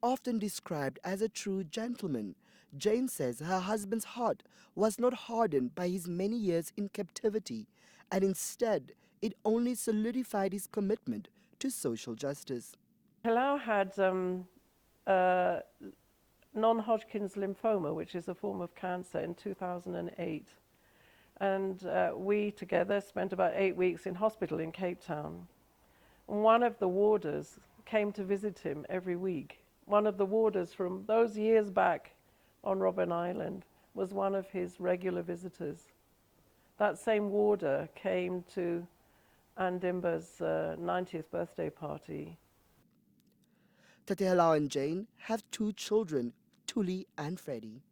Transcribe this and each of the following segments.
Often described as a true gentleman, Jane says her husband's heart was not hardened by his many years in captivity, and instead it only solidified his commitment to social justice. Helao had uh, non-Hodgkin's lymphoma, which is a form of cancer, in 2008. And we together spent about 8 weeks in hospital in Cape Town. One of the warders came to visit him every week. One of the warders from those years back on Robben Island was one of his regular visitors. That same warder came to Andimba's 90th birthday party. Tate Helao and Jane have two children, Tuli and Freddie.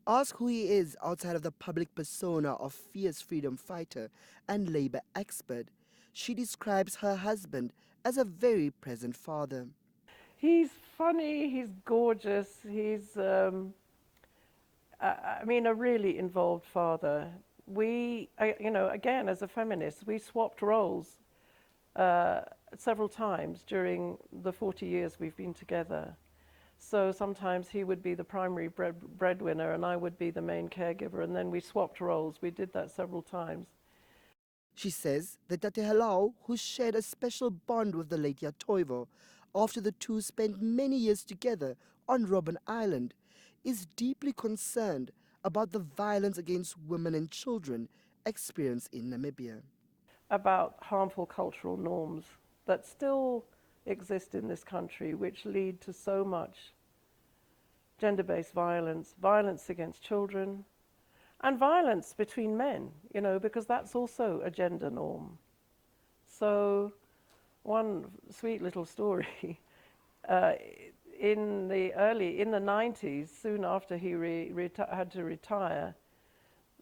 Ask who he is outside of the public persona of fierce freedom fighter and labor expert, she describes her husband as a very present father. He's funny, he's gorgeous, he's, I mean, a really involved father. Again, as a feminist, we swapped roles uh, several times during the 40 years we've been together. So sometimes he would be the primary breadwinner and I would be the main caregiver, and then we swapped roles. We did that several times. She says that Tate Helao, who shared a special bond with the late Yatoivo after the two spent many years together on Robben Island, is deeply concerned about the violence against women and children experienced in Namibia. About harmful cultural norms that still exist in this country, which lead to so much gender-based violence, violence against children, and violence between men, because that's also a gender norm. So one sweet little story, uh, in the 90s, soon after he had to retire,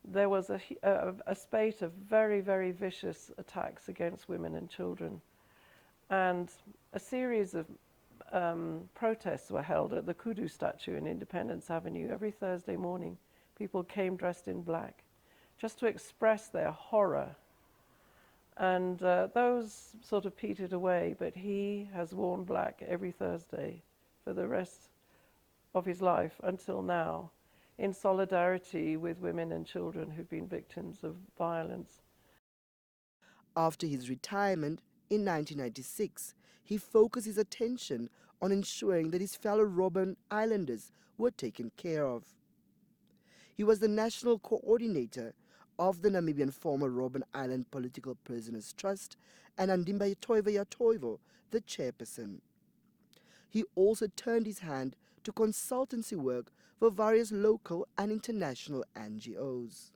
there was a spate of very, very vicious attacks against women and children. And a series of protests were held at the Kudu statue in Independence Avenue every Thursday morning. People came dressed in black just to express their horror. And those sort of petered away, but he has worn black every Thursday for the rest of his life until now, in solidarity with women and children who've been victims of violence. After his retirement in 1996, he focused his attention on ensuring that his fellow Robben Islanders were taken care of. He was the national coordinator of the Namibian former Robben Island Political Prisoners Trust and Andimba Yatoivo, the chairperson. He also turned his hand to consultancy work for various local and international NGOs.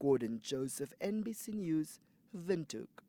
Gordon Joseph, NBC News, Windhoek.